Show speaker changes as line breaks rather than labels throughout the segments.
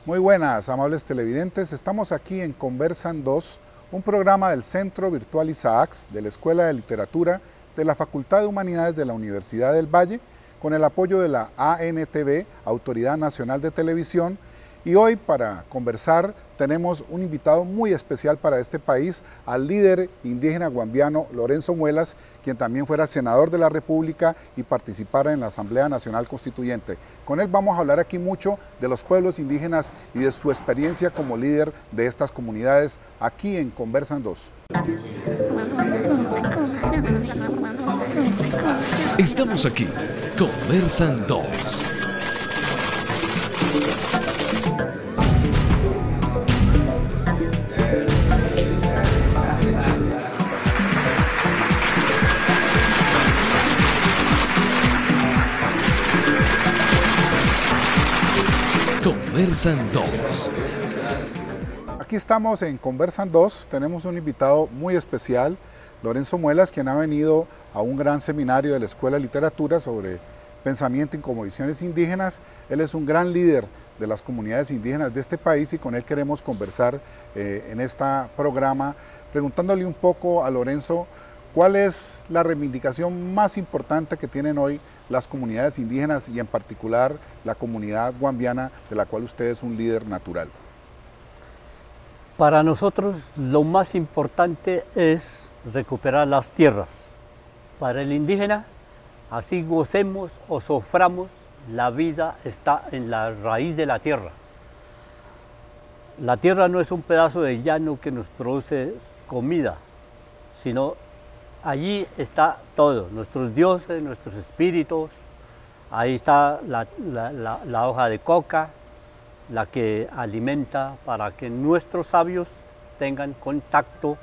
Muy buenas, amables televidentes. Estamos aquí en Conversan 2, un programa del Centro Virtual Isaacs de la Escuela de Literatura de la Facultad de Humanidades de la Universidad del Valle, con el apoyo de la ANTV, Autoridad Nacional de Televisión. Y hoy, para conversar, tenemos un invitado muy especial para este país, al líder indígena guambiano Lorenzo Muelas, quien también fuera senador de la República y participara en la Asamblea Nacional Constituyente. Con él vamos a hablar aquí mucho de los pueblos indígenas y de su experiencia como líder de estas comunidades, aquí en Conversan 2.
Estamos aquí, Conversan 2. Conversan 2.
Aquí estamos en Conversan 2, tenemos un invitado muy especial, Lorenzo Muelas, quien ha venido a un gran seminario de la Escuela de Literatura sobre pensamiento y cosmovisiones indígenas. Él es un gran líder de las comunidades indígenas de este país y con él queremos conversar en este programa, preguntándole un poco a Lorenzo cuál es la reivindicación más importante que tienen hoy las comunidades indígenas y en particular la comunidad guambiana de la cual usted es un líder natural.
Para nosotros lo más importante es recuperar las tierras. Para el indígena, así gocemos o suframos, la vida está en la raíz de la tierra. La tierra no es un pedazo de llano que nos produce comida, sino allí está todo, nuestros dioses, nuestros espíritus. Ahí está la hoja de coca, la que alimenta para que nuestros sabios tengan contacto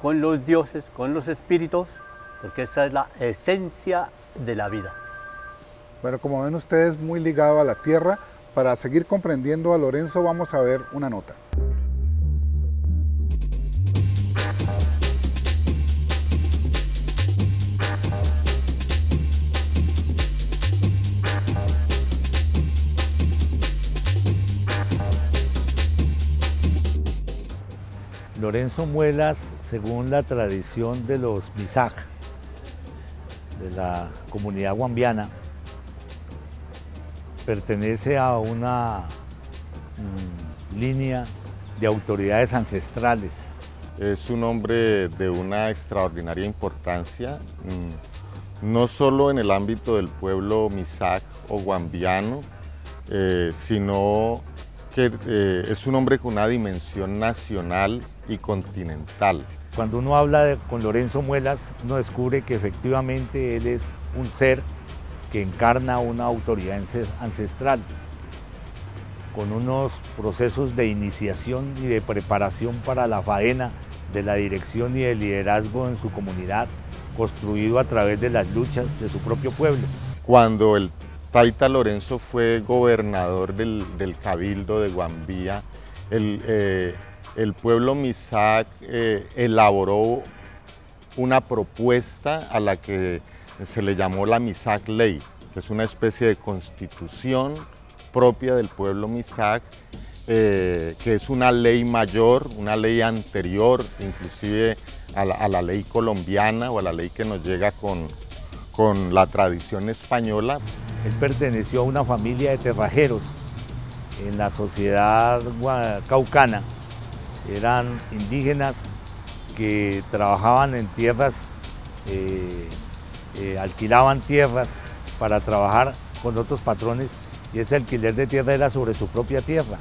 con los dioses, con los espíritus, porque esa es la esencia de la vida.
Bueno, como ven ustedes, muy ligado a la tierra. Para seguir comprendiendo a Lorenzo vamos a ver una nota.
Lorenzo Muelas, según la tradición de los Misak, de la comunidad guambiana, pertenece a una línea de autoridades ancestrales.
Es un hombre de una extraordinaria importancia, no solo en el ámbito del pueblo Misak o guambiano, sino que es un hombre con una dimensión nacional y continental.
Cuando uno habla con Lorenzo Muelas, uno descubre que efectivamente él es un ser que encarna una autoridad ancestral, con unos procesos de iniciación y de preparación para la faena de la dirección y del liderazgo en su comunidad, construido a través de las luchas de su propio pueblo.
Cuando el Taita Lorenzo fue gobernador del Cabildo de Guambía, el pueblo Misak elaboró una propuesta a la que se le llamó la Misak Ley, que es una especie de constitución propia del pueblo Misak, que es una ley mayor, una ley anterior inclusive a la ley colombiana o a la ley que nos llega con la tradición española.
Él perteneció a una familia de terrajeros en la sociedad caucana. Eran indígenas que trabajaban en tierras, alquilaban tierras para trabajar con otros patrones y ese alquiler de tierra era sobre su propia tierra.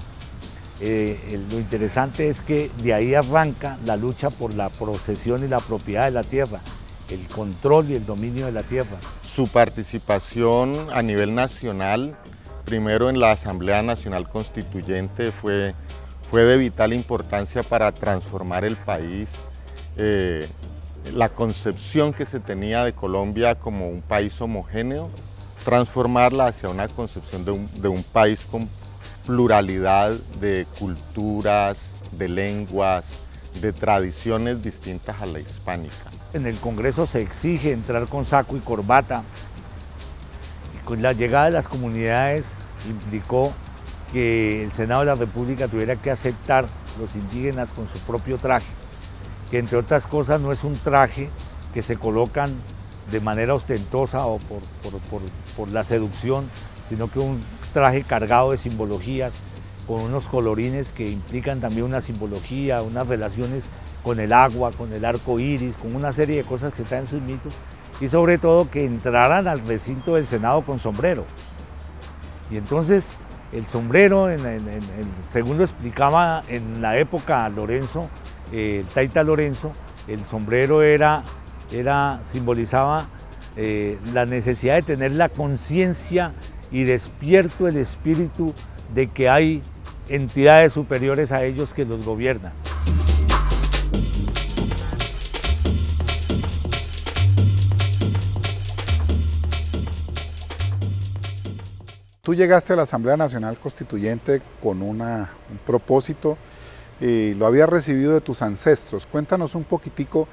Lo interesante es que de ahí arranca la lucha por la posesión y la propiedad de la tierra, el control y el dominio de la tierra.
Su participación a nivel nacional, primero en la Asamblea Nacional Constituyente, fue de vital importancia para transformar el país. La concepción que se tenía de Colombia como un país homogéneo, transformarla hacia una concepción de un país con pluralidad de culturas, de lenguas, de tradiciones distintas a la hispánica.
En el Congreso se exige entrar con saco y corbata Con la llegada de las comunidades implicó que el Senado de la República tuviera que aceptar los indígenas con su propio traje, que entre otras cosas no es un traje que se colocan de manera ostentosa o por la seducción, sino que un traje cargado de simbologías, con unos colorines que implican también una simbología, unas relaciones con el agua, con el arco iris, con una serie de cosas que están en sus mitos, y sobre todo que entraran al recinto del Senado con sombrero. Y entonces el sombrero, según lo explicaba en la época Lorenzo, el Taita Lorenzo, el sombrero simbolizaba la necesidad de tener la conciencia y despierto el espíritu de que hay entidades superiores a ellos que los gobiernan.
Tú llegaste a la Asamblea Nacional Constituyente con un propósito y lo habías recibido de tus ancestros. Cuéntanos un poquitico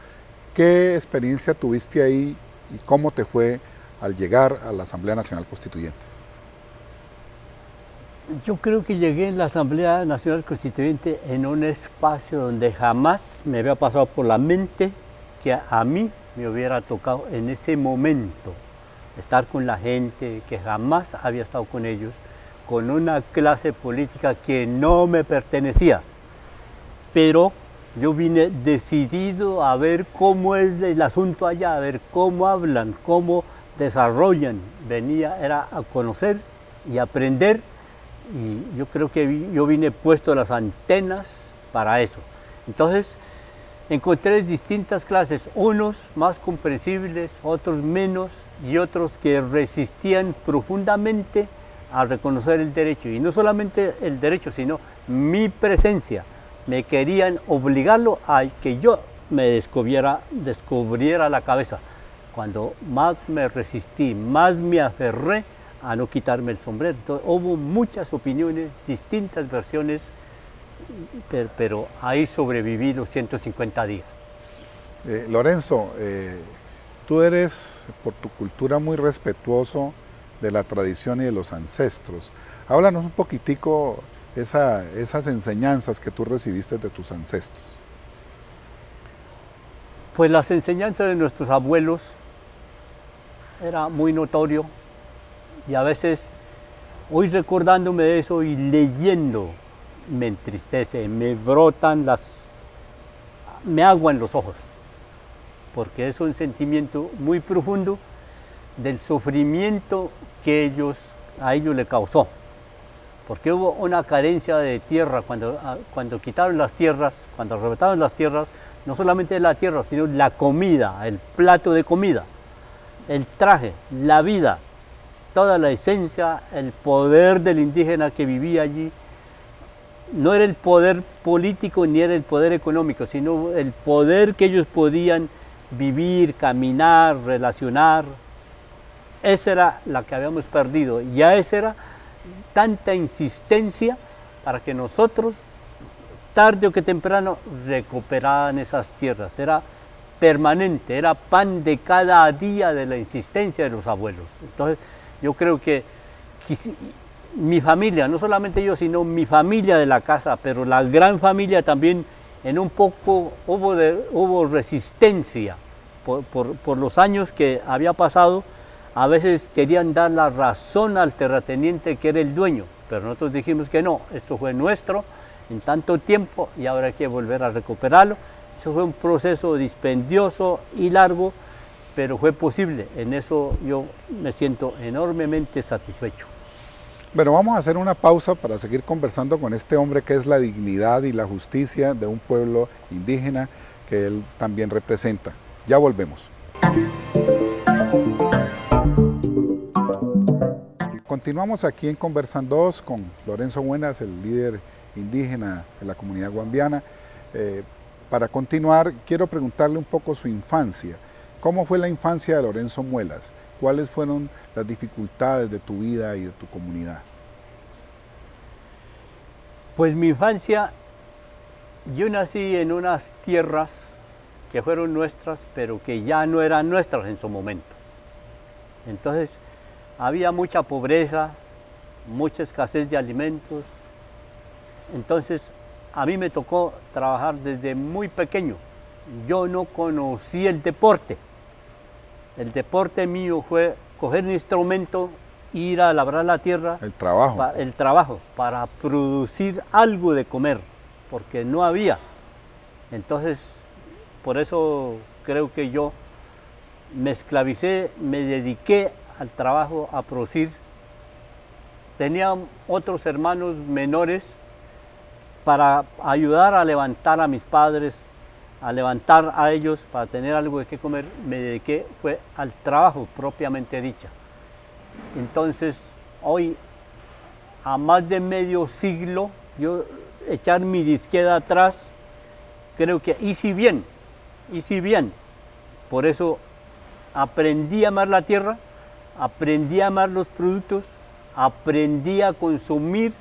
qué experiencia tuviste ahí y cómo te fue al llegar a la Asamblea Nacional Constituyente.
Yo creo que llegué en la Asamblea Nacional Constituyente en un espacio donde jamás me había pasado por la mente que a mí me hubiera tocado en ese momento estar con la gente, que jamás había estado con ellos, con una clase política que no me pertenecía. Pero yo vine decidido a ver cómo es el asunto allá, a ver cómo hablan, cómo desarrollan. Era a conocer y aprender, y yo creo que yo vine puesto las antenas para eso. Entonces encontré distintas clases, unos más comprensibles, otros menos, y otros que resistían profundamente a reconocer el derecho. Y no solamente el derecho, sino mi presencia. Me querían obligarlo a que yo me descubriera la cabeza. Cuando más me resistí, más me aferré a no quitarme el sombrero. Entonces, hubo muchas opiniones, distintas versiones, pero ahí sobreviví los 150 días.
Lorenzo, tú eres por tu cultura muy respetuoso de la tradición y de los ancestros. Háblanos un poquitico esas enseñanzas que tú recibiste de tus ancestros.
Pues las enseñanzas de nuestros abuelos era muy notorio, y a veces hoy recordándome de eso y leyendo me entristece, me aguan los ojos, porque es un sentimiento muy profundo del sufrimiento que a ellos le causó. Porque hubo una carencia de tierra cuando quitaron las tierras, cuando arrebataron las tierras, no solamente la tierra, sino la comida, el plato de comida, el traje, la vida, toda la esencia, el poder del indígena que vivía allí. No era el poder político ni era el poder económico, sino el poder que ellos podían vivir, caminar, relacionar. Esa era la que habíamos perdido, y a esa era tanta insistencia para que nosotros, tarde o que temprano, recuperaran esas tierras. Era permanente, era pan de cada día de la insistencia de los abuelos. Entonces, yo creo que mi familia, no solamente yo, sino mi familia de la casa, pero la gran familia también, en un poco hubo resistencia por los años que había pasado. A veces querían dar la razón al terrateniente que era el dueño, pero nosotros dijimos que no, esto fue nuestro en tanto tiempo y ahora hay que volver a recuperarlo. Eso fue un proceso dispendioso y largo, pero fue posible. En eso yo me siento enormemente satisfecho.
Bueno, vamos a hacer una pausa para seguir conversando con este hombre que es la dignidad y la justicia de un pueblo indígena que él también representa. Ya volvemos. Continuamos aquí en Conversan 2 con Lorenzo Buenas, el líder indígena de la comunidad guambiana. Para continuar, quiero preguntarle un poco su infancia. ¿Cómo fue la infancia de Lorenzo Muelas? ¿Cuáles fueron las dificultades de tu vida y de tu comunidad?
Pues mi infancia, yo nací en unas tierras que fueron nuestras, pero que ya no eran nuestras en su momento. Entonces, había mucha pobreza, mucha escasez de alimentos. Entonces a mí me tocó trabajar desde muy pequeño. Yo no conocí el deporte. El deporte mío fue coger un instrumento, ir a labrar la tierra.
El trabajo.
El trabajo, para producir algo de comer, porque no había. Entonces, por eso creo que yo me esclavicé, me dediqué al trabajo, a producir. Tenía otros hermanos menores para ayudar a levantar a mis padres, a levantar a ellos para tener algo de qué comer. Me dediqué fue al trabajo propiamente dicha. Entonces hoy, a más de medio siglo, yo echar mi disquera atrás, creo que hice bien. Por eso aprendí a amar la tierra, aprendí a amar los productos, aprendí a consumir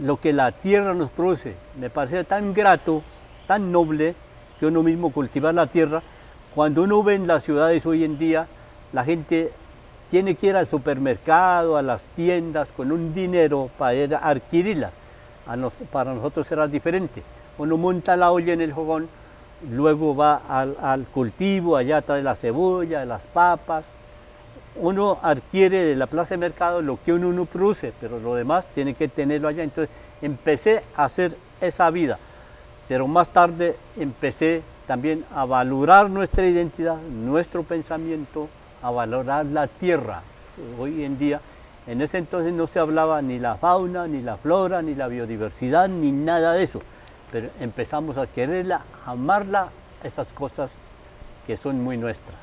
lo que la tierra nos produce. Me parecía tan grato, tan noble, que uno mismo cultivar la tierra. Cuando uno ve en las ciudades hoy en día, la gente tiene que ir al supermercado, a las tiendas, con un dinero para ir a adquirirlas. Para nosotros era diferente. Uno monta la olla en el fogón, luego va al cultivo, allá trae la cebolla, las papas. Uno adquiere de la plaza de mercado lo que uno no produce, pero lo demás tiene que tenerlo allá. Entonces empecé a hacer esa vida, pero más tarde empecé también a valorar nuestra identidad, nuestro pensamiento, a valorar la tierra. Hoy en día, en ese entonces no se hablaba ni la fauna, ni la flora, ni la biodiversidad, ni nada de eso, pero empezamos a quererla, a amarla, esas cosas que son muy nuestras.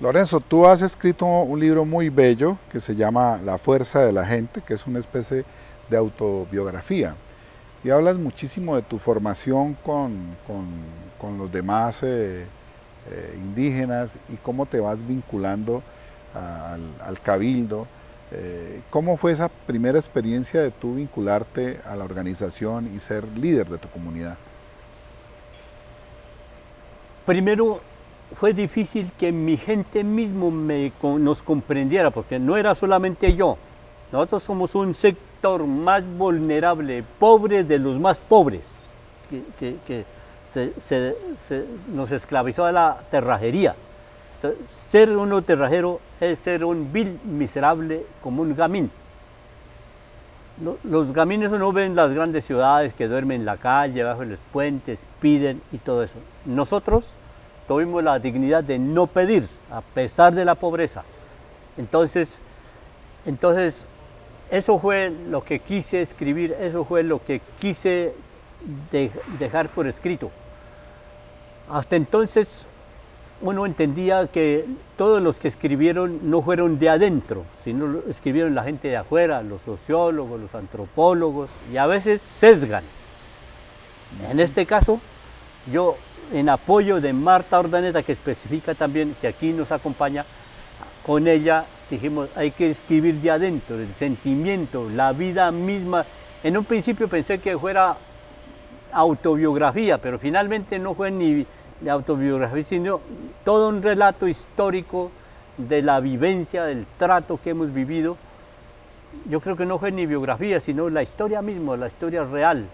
Lorenzo, tú has escrito un libro muy bello que se llama La fuerza de la gente, que es una especie de autobiografía. Y hablas muchísimo de tu formación con los demás indígenas y cómo te vas vinculando al cabildo. ¿Cómo fue esa primera experiencia de tú vincularte a la organización y ser líder de tu comunidad?
Primero, fue difícil que mi gente mismo nos comprendiera, porque no era solamente yo. Nosotros somos un sector más vulnerable, pobre de los más pobres, que nos esclavizó a la terrajería. Entonces, ser uno terrajero es ser un vil miserable como un gamín. Los gamines uno ve en las grandes ciudades que duermen en la calle, bajo los puentes, piden y todo eso. Nosotros tuvimos la dignidad de no pedir, a pesar de la pobreza. Entonces eso fue lo que quise escribir, eso fue lo que quise dejar por escrito. Hasta entonces uno entendía que todos los que escribieron no fueron de adentro, sino escribieron la gente de afuera, los sociólogos, los antropólogos, y a veces sesgan. En este caso, yo, en apoyo de Marta Urdaneta, que especifica también, que aquí nos acompaña, con ella dijimos, hay que escribir de adentro, el sentimiento, la vida misma. En un principio pensé que fuera autobiografía, pero finalmente no fue ni de autobiografía, sino todo un relato histórico de la vivencia, del trato que hemos vivido. Yo creo que no fue ni biografía, sino la historia misma, la historia real.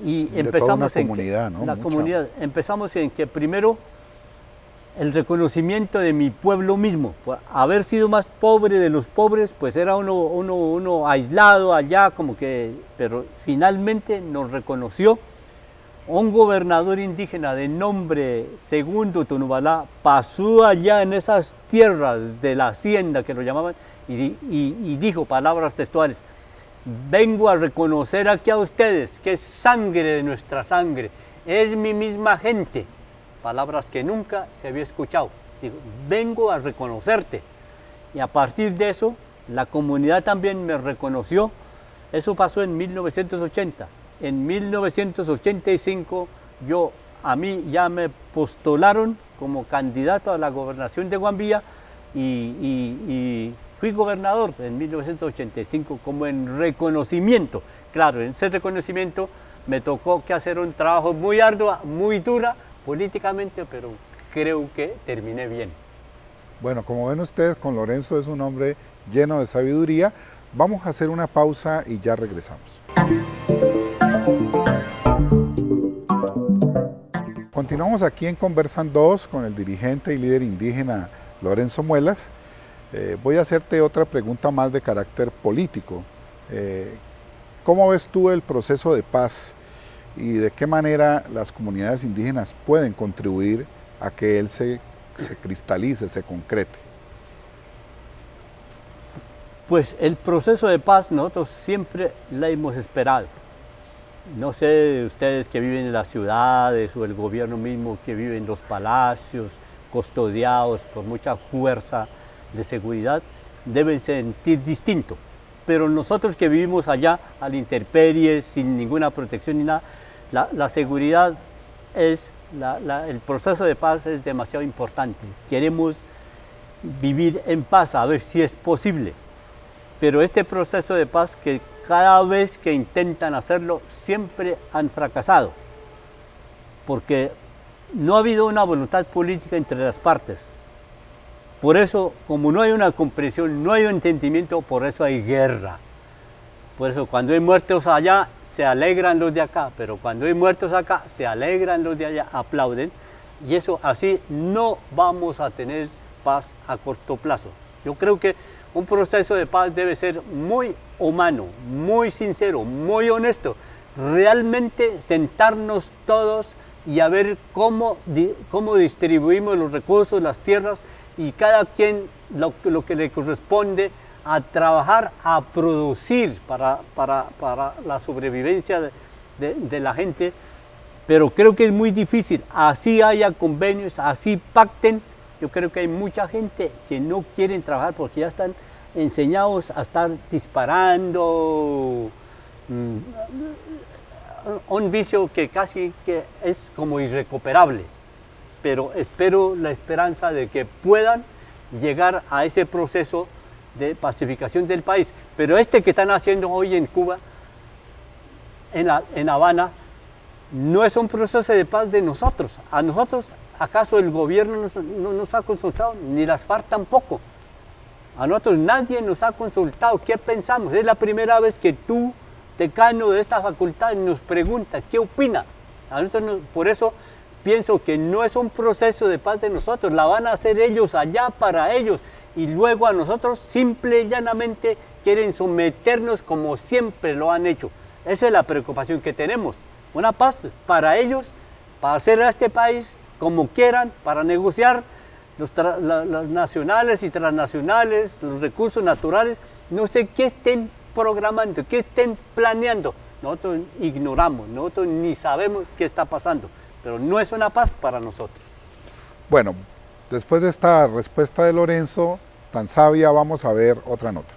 Y
de
empezamos
toda una comunidad, ¿no?
La comunidad. Empezamos en que primero el reconocimiento de mi pueblo mismo, por haber sido más pobre de los pobres, pues era uno aislado allá, como que, pero finalmente nos reconoció. Un gobernador indígena de nombre Segundo Tunubalá pasó allá en esas tierras de la hacienda, que lo llamaban, y dijo palabras textuales: vengo a reconocer aquí a ustedes que es sangre de nuestra sangre, es mi misma gente. Palabras que nunca se había escuchado. Digo, vengo a reconocerte. Y a partir de eso, la comunidad también me reconoció. Eso pasó en 1980. En 1985, a mí ya me postularon como candidato a la gobernación de Guambía y fui gobernador en 1985 como en reconocimiento. Claro, en ese reconocimiento me tocó que hacer un trabajo muy arduo, muy dura políticamente, pero creo que terminé bien.
Bueno, como ven ustedes, con Lorenzo es un hombre lleno de sabiduría. Vamos a hacer una pausa y ya regresamos. Continuamos aquí en Conversan 2 con el dirigente y líder indígena Lorenzo Muelas. Voy a hacerte otra pregunta más de carácter político. ¿Cómo ves tú el proceso de paz y de qué manera las comunidades indígenas pueden contribuir a que él se cristalice, se concrete?
Pues el proceso de paz nosotros siempre la hemos esperado. No sé de ustedes que viven en las ciudades o el gobierno mismo que vive en los palacios, custodiados por mucha fuerza de seguridad, deben sentir distinto. Pero nosotros que vivimos allá a la intemperie, sin ninguna protección ni nada, la seguridad es, el proceso de paz es demasiado importante. Queremos vivir en paz, a ver si es posible. Pero este proceso de paz, que cada vez que intentan hacerlo, siempre han fracasado. Porque no ha habido una voluntad política entre las partes. Por eso, como no hay una comprensión, no hay un entendimiento, por eso hay guerra. Por eso, cuando hay muertos allá, se alegran los de acá, pero cuando hay muertos acá, se alegran los de allá, aplauden. Y eso así no vamos a tener paz a corto plazo. Yo creo que un proceso de paz debe ser muy humano, muy sincero, muy honesto. Realmente sentarnos todos y a ver cómo distribuimos los recursos, las tierras, y cada quien lo que le corresponde a trabajar, a producir para la sobrevivencia de la gente. Pero creo que es muy difícil. Así haya convenios, así pacten. Yo creo que hay mucha gente que no quieren trabajar porque ya están enseñados a estar disparando, un vicio que casi que es como irrecuperable. Pero espero la esperanza de que puedan llegar a ese proceso de pacificación del país. Pero este que están haciendo hoy en Cuba, en Habana, no es un proceso de paz de nosotros. A nosotros, ¿acaso el gobierno no nos ha consultado? Ni las FARC tampoco. A nosotros nadie nos ha consultado. ¿Qué pensamos? Es la primera vez que tú, decano de esta facultad, nos pregunta ¿qué opina? A nosotros por eso pienso que no es un proceso de paz de nosotros. La van a hacer ellos allá para ellos. Y luego a nosotros simple y llanamente quieren someternos como siempre lo han hecho. Esa es la preocupación que tenemos. Una paz para ellos, para hacer a este país como quieran, para negociar las nacionales y transnacionales, los recursos naturales, no sé qué estén programando, qué estén planeando. Nosotros ignoramos, nosotros ni sabemos qué está pasando, pero no es una paz para nosotros.
Bueno, después de esta respuesta de Lorenzo, tan sabia, vamos a ver otra nota.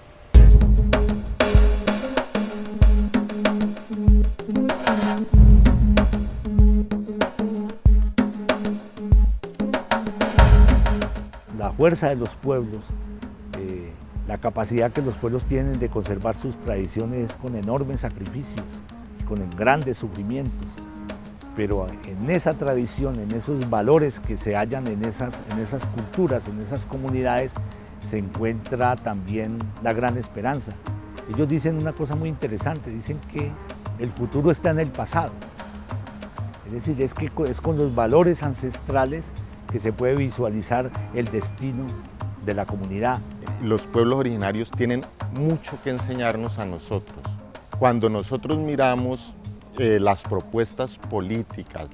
La fuerza de los pueblos, la capacidad que los pueblos tienen de conservar sus tradiciones con enormes sacrificios, con grandes sufrimientos, pero en esa tradición, en esos valores que se hallan en esas culturas, en esas comunidades, se encuentra también la gran esperanza. Ellos dicen una cosa muy interesante, dicen que el futuro está en el pasado. Es decir, es con los valores ancestrales que se puede visualizar el destino de la comunidad.
Los pueblos originarios tienen mucho que enseñarnos a nosotros. Cuando nosotros miramos las propuestas políticas,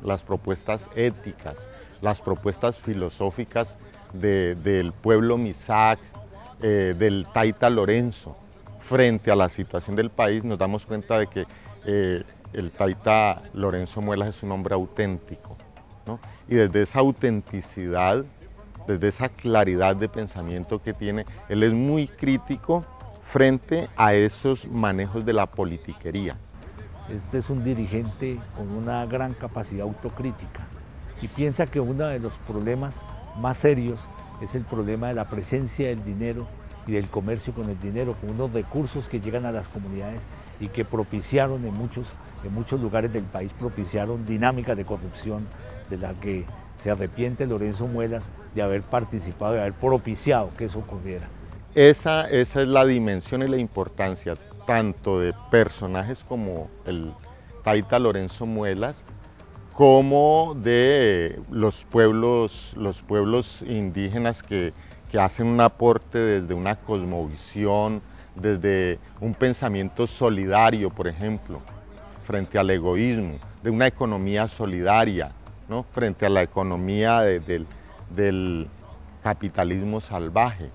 las propuestas éticas, las propuestas filosóficas del pueblo Misak, del Taita Lorenzo, frente a la situación del país, nos damos cuenta de que el Taita Lorenzo Muelas es un hombre auténtico, ¿no? Y desde esa autenticidad, desde esa claridad de pensamiento que tiene, él es muy crítico frente a esos manejos de la politiquería.
Este es un dirigente con una gran capacidad autocrítica y piensa que uno de los problemas más serios es el problema de la presencia del dinero y del comercio con el dinero, con unos recursos que llegan a las comunidades y que propiciaron en muchos lugares del país, propiciaron dinámicas de corrupción de la que se arrepiente Lorenzo Muelas de haber participado, de haber propiciado que eso ocurriera.
Esa es la dimensión y la importancia tanto de personajes como el Taita Lorenzo Muelas, como de los pueblos indígenas que hacen un aporte desde una cosmovisión, desde un pensamiento solidario, por ejemplo, frente al egoísmo, de una economía solidaria, ¿no? Frente a la economía del capitalismo salvaje.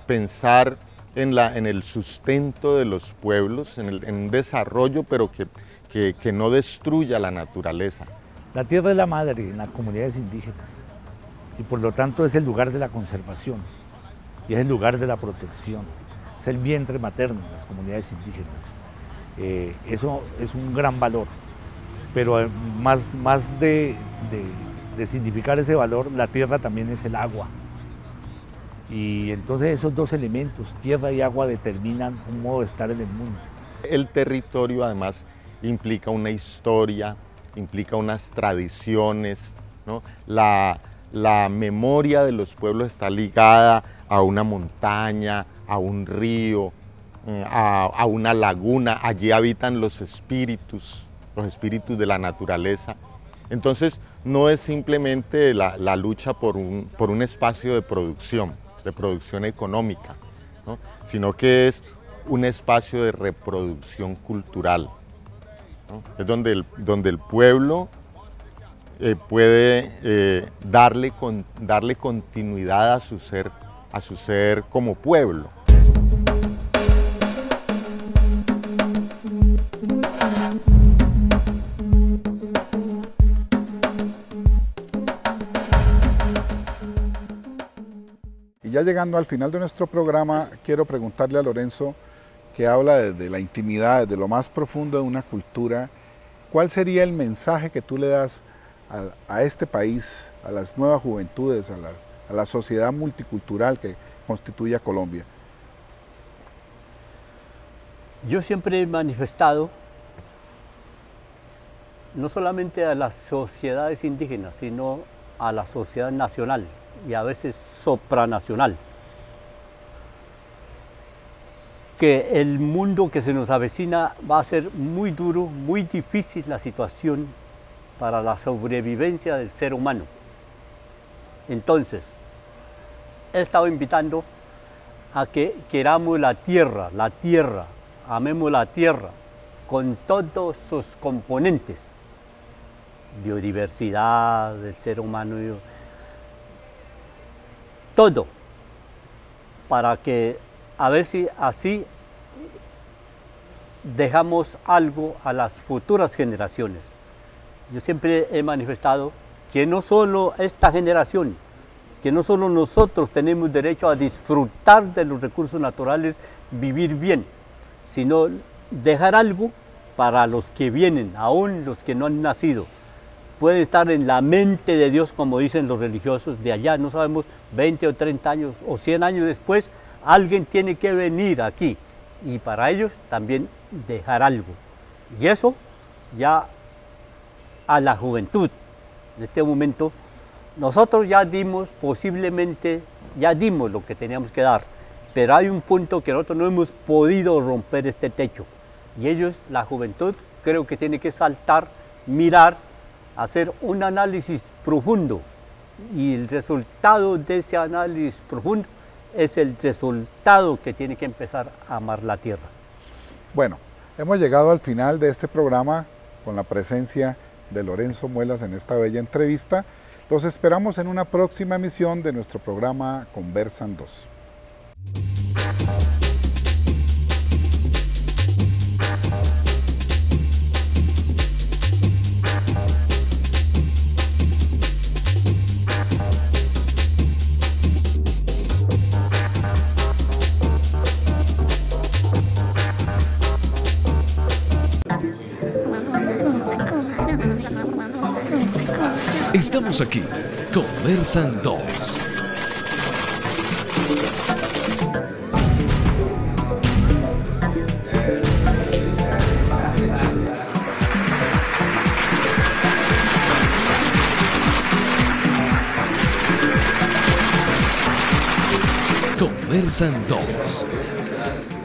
Pensar en el sustento de los pueblos, en un desarrollo, pero que no destruya la naturaleza.
La tierra es la madre en las comunidades indígenas y por lo tanto es el lugar de la conservación y es el lugar de la protección, es el vientre materno en las comunidades indígenas. Eso es un gran valor, pero más de significar ese valor, la tierra también es el agua. Y entonces esos dos elementos, tierra y agua, determinan un modo de estar en el mundo.
El territorio además implica una historia, implica unas tradiciones, ¿no? La memoria de los pueblos está ligada a una montaña, a un río, a una laguna. Allí habitan los espíritus de la naturaleza. Entonces no es simplemente la lucha por un espacio de producción económica, ¿no? Sino que es un espacio de reproducción cultural, ¿no? Es donde el pueblo puede darle continuidad a su ser como pueblo.
Y ya llegando al final de nuestro programa, quiero preguntarle a Lorenzo, que habla desde la intimidad, desde lo más profundo de una cultura, ¿cuál sería el mensaje que tú le das a este país, a las nuevas juventudes, a la sociedad multicultural que constituye a Colombia?
Yo siempre he manifestado, no solamente a las sociedades indígenas, sino a la sociedad nacional y a veces supranacional, que el mundo que se nos avecina va a ser muy duro, muy difícil la situación para la sobrevivencia del ser humano. Entonces, he estado invitando a que queramos la tierra, amemos la tierra con todos sus componentes, biodiversidad del ser humano, todo, para que a ver si así dejamos algo a las futuras generaciones. Yo siempre he manifestado que no solo esta generación, que no solo nosotros tenemos derecho a disfrutar de los recursos naturales, vivir bien, sino dejar algo para los que vienen, aún los que no han nacido. Puede estar en la mente de Dios, como dicen los religiosos de allá, no sabemos, 20 o 30 años o 100 años después, alguien tiene que venir aquí y para ellos también dejar algo. Y eso ya a la juventud, en este momento, nosotros ya dimos, posiblemente, ya dimos lo que teníamos que dar, pero hay un punto que nosotros no hemos podido romper este techo. Y ellos, la juventud, creo que tiene que saltar, mirar, hacer un análisis profundo. Y el resultado de ese análisis profundo es el resultado que tiene que empezar a amar la tierra.
Bueno, hemos llegado al final de este programa con la presencia de Lorenzo Muelas en esta bella entrevista. Los esperamos en una próxima emisión de nuestro programa Conversan 2.
Estamos aquí, Conversan 2. Conversan 2.